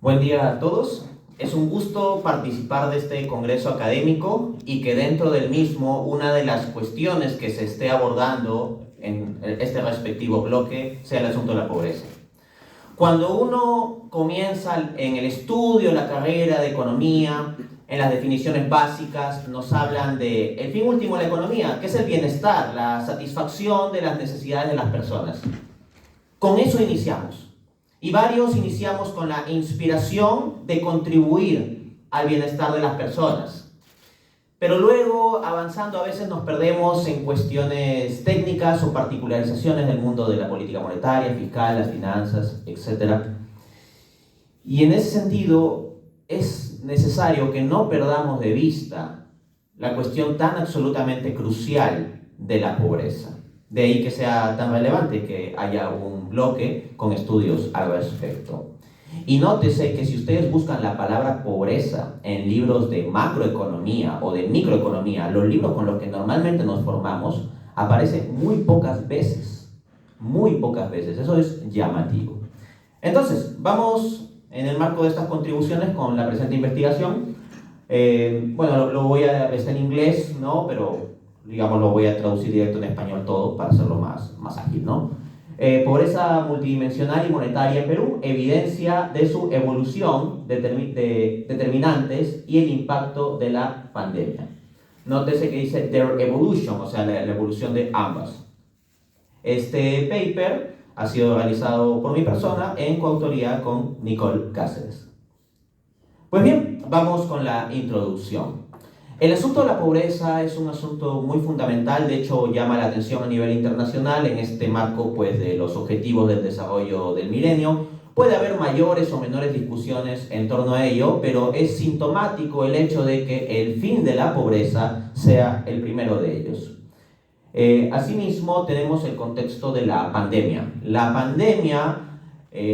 Buen día a todos. Es un gusto participar de este congreso académico y que dentro del mismo una de las cuestiones que se esté abordando en este respectivo bloque sea el asunto de la pobreza. Cuando uno comienza en el estudio, la carrera de economía, en las definiciones básicas nos hablan de el fin último de la economía, que es el bienestar, la satisfacción de las necesidades de las personas. Con eso iniciamos. Y varios iniciamos con la inspiración de contribuir al bienestar de las personas. Pero luego, avanzando, a veces nos perdemos en cuestiones técnicas o particularizaciones del mundo de la política monetaria, fiscal, las finanzas, etc. Y en ese sentido, es necesario que no perdamos de vista la cuestión tan absolutamente crucial de la pobreza. De ahí que sea tan relevante que haya un bloque con estudios al respecto. Y nótese que si ustedes buscan la palabra pobreza en libros de macroeconomía o de microeconomía, los libros con los que normalmente nos formamos, aparece muy pocas veces. Muy pocas veces. Eso es llamativo. Entonces, vamos en el marco de estas contribuciones con la presente investigación. Bueno, lo voy a estar en inglés, ¿no? Pero digamos, lo voy a traducir directo en español todo para hacerlo más ágil, ¿no? Pobreza multidimensional y monetaria en Perú, evidencia de su evolución, determinantes y el impacto de la pandemia. Nótese que dice their evolution, o sea, la evolución de ambas. Este paper ha sido realizado por mi persona en coautoría con Nicole Cáceres. Pues bien, vamos con la introducción. El asunto de la pobreza es un asunto muy fundamental, de hecho llama la atención a nivel internacional en este marco pues, de los objetivos del desarrollo del milenio. Puede haber mayores o menores discusiones en torno a ello, pero es sintomático el hecho de que el fin de la pobreza sea el primero de ellos. Asimismo, tenemos el contexto de la pandemia. La pandemia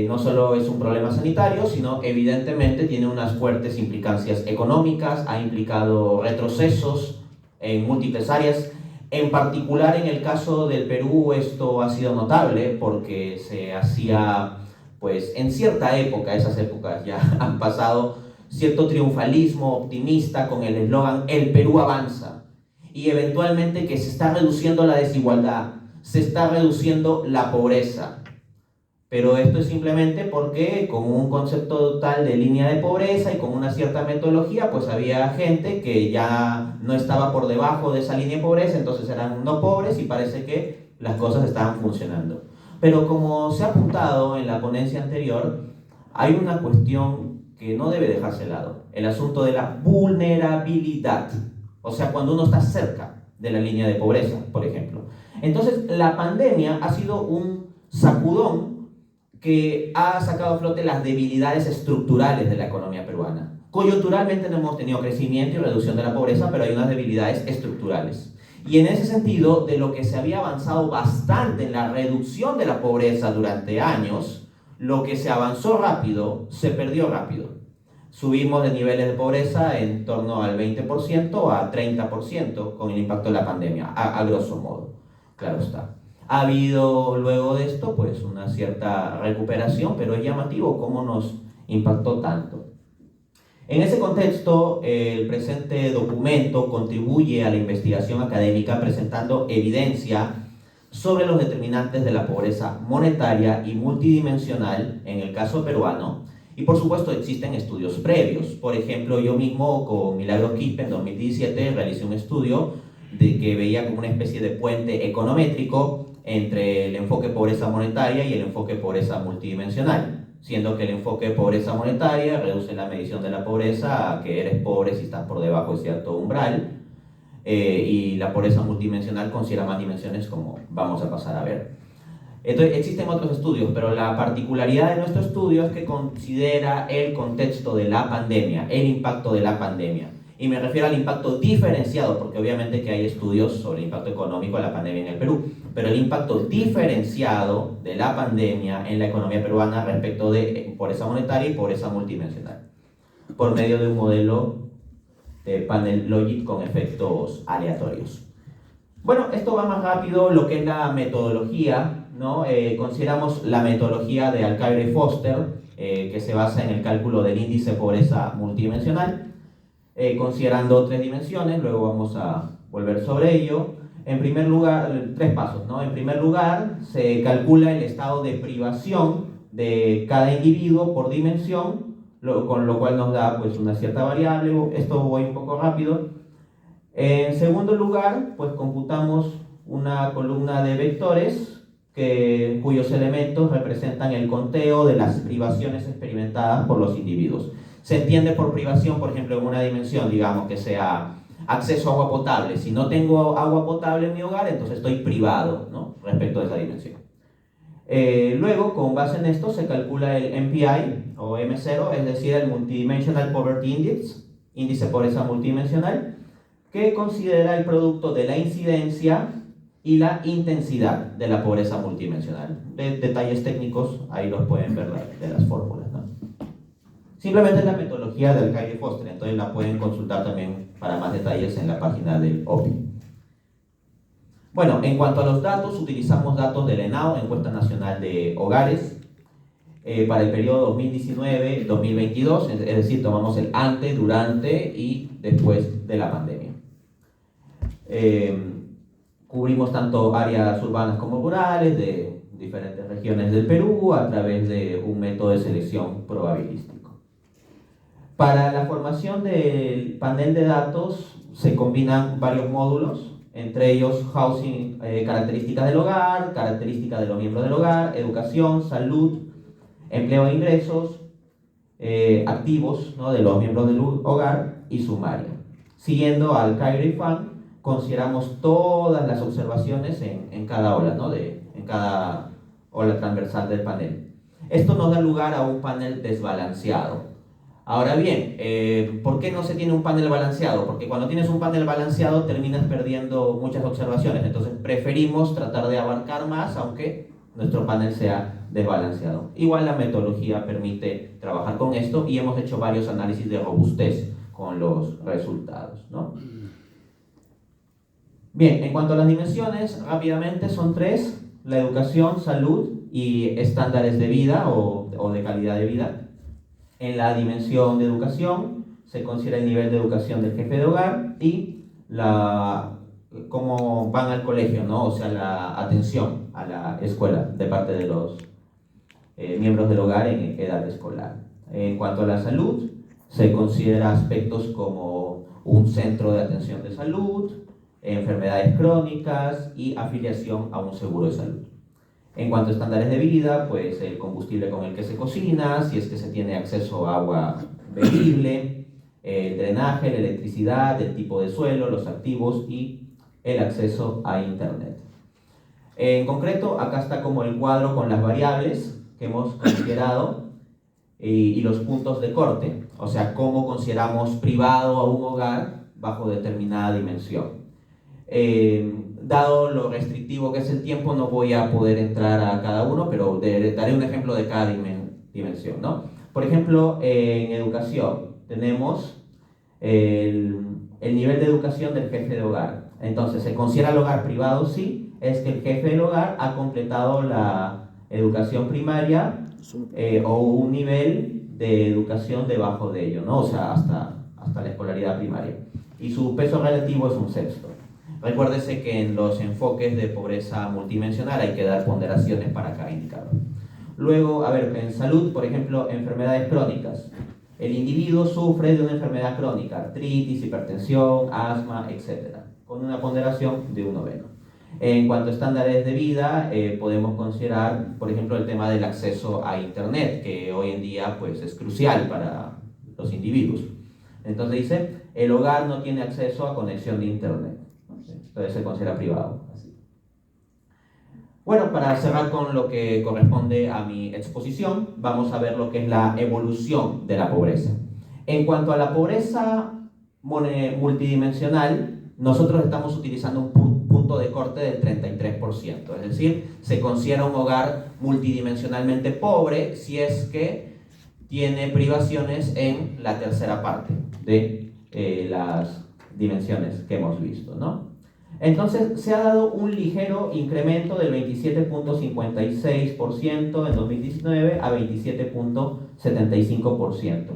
no solo es un problema sanitario, sino evidentemente tiene unas fuertes implicancias económicas, ha implicado retrocesos en múltiples áreas. En particular, en el caso del Perú, esto ha sido notable porque se hacía, pues, en cierta época, esas épocas ya han pasado, cierto triunfalismo optimista con el eslogan "El Perú avanza", y eventualmente que se está reduciendo la desigualdad, se está reduciendo la pobreza. Pero esto es simplemente porque con un concepto tal de línea de pobreza y con una cierta metodología, pues había gente que ya no estaba por debajo de esa línea de pobreza, entonces eran no pobres y parece que las cosas estaban funcionando. Pero como se ha apuntado en la ponencia anterior, hay una cuestión que no debe dejarse de lado, el asunto de la vulnerabilidad, o sea, cuando uno está cerca de la línea de pobreza, por ejemplo. Entonces, la pandemia ha sido un sacudón que ha sacado a flote las debilidades estructurales de la economía peruana. Coyunturalmente no hemos tenido crecimiento y reducción de la pobreza, pero hay unas debilidades estructurales. Y en ese sentido, de lo que se había avanzado bastante en la reducción de la pobreza durante años, lo que se avanzó rápido, se perdió rápido. Subimos de niveles de pobreza en torno al 20% a 30% con el impacto de la pandemia, a grosso modo, claro está. Ha habido luego de esto pues una cierta recuperación, pero es llamativo cómo nos impactó tanto. En ese contexto, el presente documento contribuye a la investigación académica presentando evidencia sobre los determinantes de la pobreza monetaria y multidimensional en el caso peruano, y por supuesto existen estudios previos. Por ejemplo, yo mismo con Milagro Quispe en 2017 realicé un estudio de que veía como una especie de puente econométrico entre el enfoque pobreza monetaria y el enfoque pobreza multidimensional, siendo que el enfoque pobreza monetaria reduce la medición de la pobreza a que eres pobre si estás por debajo de cierto umbral, y la pobreza multidimensional considera más dimensiones, como vamos a pasar a ver. Entonces, existen otros estudios, pero la particularidad de nuestro estudio es que considera el contexto de la pandemia, el impacto de la pandemia. Y me refiero al impacto diferenciado, porque obviamente que hay estudios sobre el impacto económico de la pandemia en el Perú, pero el impacto diferenciado de la pandemia en la economía peruana respecto de pobreza monetaria y pobreza multidimensional, por medio de un modelo de panel logic con efectos aleatorios. Bueno, esto va más rápido, lo que es la metodología. ¿no? Consideramos la metodología de Alcaire-Foster, que se basa en el cálculo del índice de pobreza multidimensional, considerando 3 dimensiones. Luego vamos a volver sobre ello. En primer lugar, 3 pasos, ¿no? En primer lugar, se calcula el estado de privación de cada individuo por dimensión, con lo cual nos da pues una cierta variable. Esto voy un poco rápido. En segundo lugar, pues computamos una columna de vectores cuyos elementos representan el conteo de las privaciones experimentadas por los individuos. Se entiende por privación, por ejemplo, en una dimensión, digamos, que sea acceso a agua potable. Si no tengo agua potable en mi hogar, entonces estoy privado, ¿no?, respecto a esa dimensión. Luego, con base en esto, se calcula el MPI o M0, es decir, el Multidimensional Poverty Index, índice de pobreza multidimensional, que considera el producto de la incidencia y la intensidad de la pobreza multidimensional. Detalles técnicos, ahí los pueden ver de las fórmulas, ¿no? Simplemente es la metodología de Alcaire-Foster, entonces la pueden consultar también para más detalles en la página del OPI. Bueno, en cuanto a los datos, utilizamos datos del ENAO, Encuesta Nacional de Hogares, para el periodo 2019-2022, es decir, tomamos el antes, durante y después de la pandemia. Cubrimos tanto áreas urbanas como rurales de diferentes regiones del Perú a través de un método de selección probabilístico. Para la formación del panel de datos se combinan varios módulos, entre ellos housing, características del hogar, características de los miembros del hogar, educación, salud, empleo e ingresos, activos, ¿no?, de los miembros del hogar y sumaria. Siguiendo al Alcaire y Fan, consideramos todas las observaciones en cada ola, ¿no?, en cada ola transversal del panel. Esto nos da lugar a un panel desbalanceado. Ahora bien, ¿por qué no se tiene un panel balanceado? Porque cuando tienes un panel balanceado terminas perdiendo muchas observaciones, entonces preferimos tratar de abarcar más, aunque nuestro panel sea desbalanceado. Igual la metodología permite trabajar con esto y hemos hecho varios análisis de robustez con los resultados, ¿no? Bien, en cuanto a las dimensiones, rápidamente son 3: la educación, salud y estándares de vida o de calidad de vida. En la dimensión de educación se considera el nivel de educación del jefe de hogar y cómo van al colegio, ¿no?, o sea, la atención a la escuela de parte de los miembros del hogar en edad escolar. En cuanto a la salud, se considera aspectos como un centro de atención de salud, enfermedades crónicas y afiliación a un seguro de salud. En cuanto a estándares de vida, pues el combustible con el que se cocina, si es que se tiene acceso a agua bebible, el drenaje, la electricidad, el tipo de suelo, los activos y el acceso a internet. En concreto, acá está como el cuadro con las variables que hemos considerado y los puntos de corte, o sea, cómo consideramos privado a un hogar bajo determinada dimensión. Dado lo restrictivo que es el tiempo, no voy a poder entrar a cada uno, pero daré un ejemplo de cada dimensión, ¿no? Por ejemplo, en educación tenemos el nivel de educación del jefe de hogar. Entonces, ¿se considera el hogar privado? Sí, es que el jefe del hogar ha completado la educación primaria o un nivel de educación debajo de ello, ¿no? O sea, hasta la escolaridad primaria. Y su peso relativo es un sexto. Recuérdese que en los enfoques de pobreza multidimensional hay que dar ponderaciones para cada indicador. Luego, a ver, en salud, por ejemplo, enfermedades crónicas. El individuo sufre de una enfermedad crónica, artritis, hipertensión, asma, etc., con una ponderación de 1/9. En cuanto a estándares de vida, podemos considerar, por ejemplo, el tema del acceso a Internet, que hoy en día pues, es crucial para los individuos. Entonces dice, el hogar no tiene acceso a conexión de Internet. Entonces se considera privado. Así. Bueno, para cerrar con lo que corresponde a mi exposición, vamos a ver lo que es la evolución de la pobreza. En cuanto a la pobreza multidimensional, nosotros estamos utilizando un punto de corte del 33%, es decir, se considera un hogar multidimensionalmente pobre si es que tiene privaciones en la tercera parte de las dimensiones que hemos visto, ¿no? Entonces, se ha dado un ligero incremento del 27.56% en 2019 a 27.75%.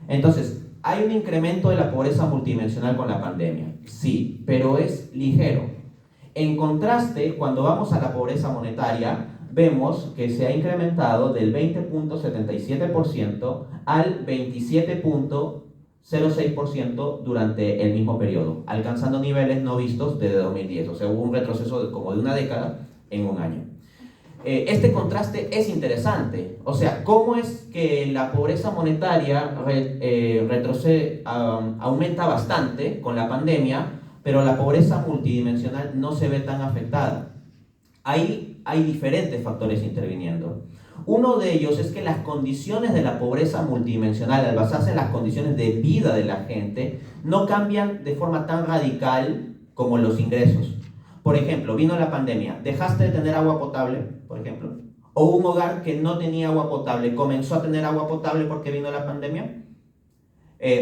Entonces, ¿hay un incremento de la pobreza multidimensional con la pandemia? Sí, pero es ligero. En contraste, cuando vamos a la pobreza monetaria, vemos que se ha incrementado del 20.77% al 27.06% durante el mismo periodo, alcanzando niveles no vistos desde 2010. O sea, hubo un retroceso como de una década en un año. Este contraste es interesante. O sea, ¿cómo es que la pobreza monetaria aumenta bastante con la pandemia, pero la pobreza multidimensional no se ve tan afectada? Ahí hay diferentes factores interviniendo. Uno de ellos es que las condiciones de la pobreza multidimensional, al basarse en las condiciones de vida de la gente, no cambian de forma tan radical como los ingresos. Por ejemplo, vino la pandemia, dejaste de tener agua potable, por ejemplo, o un hogar que no tenía agua potable comenzó a tener agua potable porque vino la pandemia,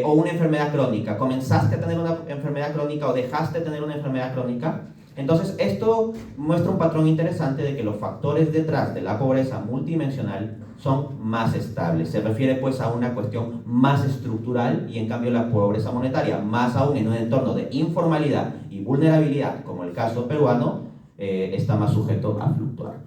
o una enfermedad crónica, comenzaste a tener una enfermedad crónica o dejaste de tener una enfermedad crónica. Entonces, esto muestra un patrón interesante de que los factores detrás de la pobreza multidimensional son más estables. Se refiere pues a una cuestión más estructural y en cambio la pobreza monetaria, más aún en un entorno de informalidad y vulnerabilidad, como el caso peruano, está más sujeto a fluctuar.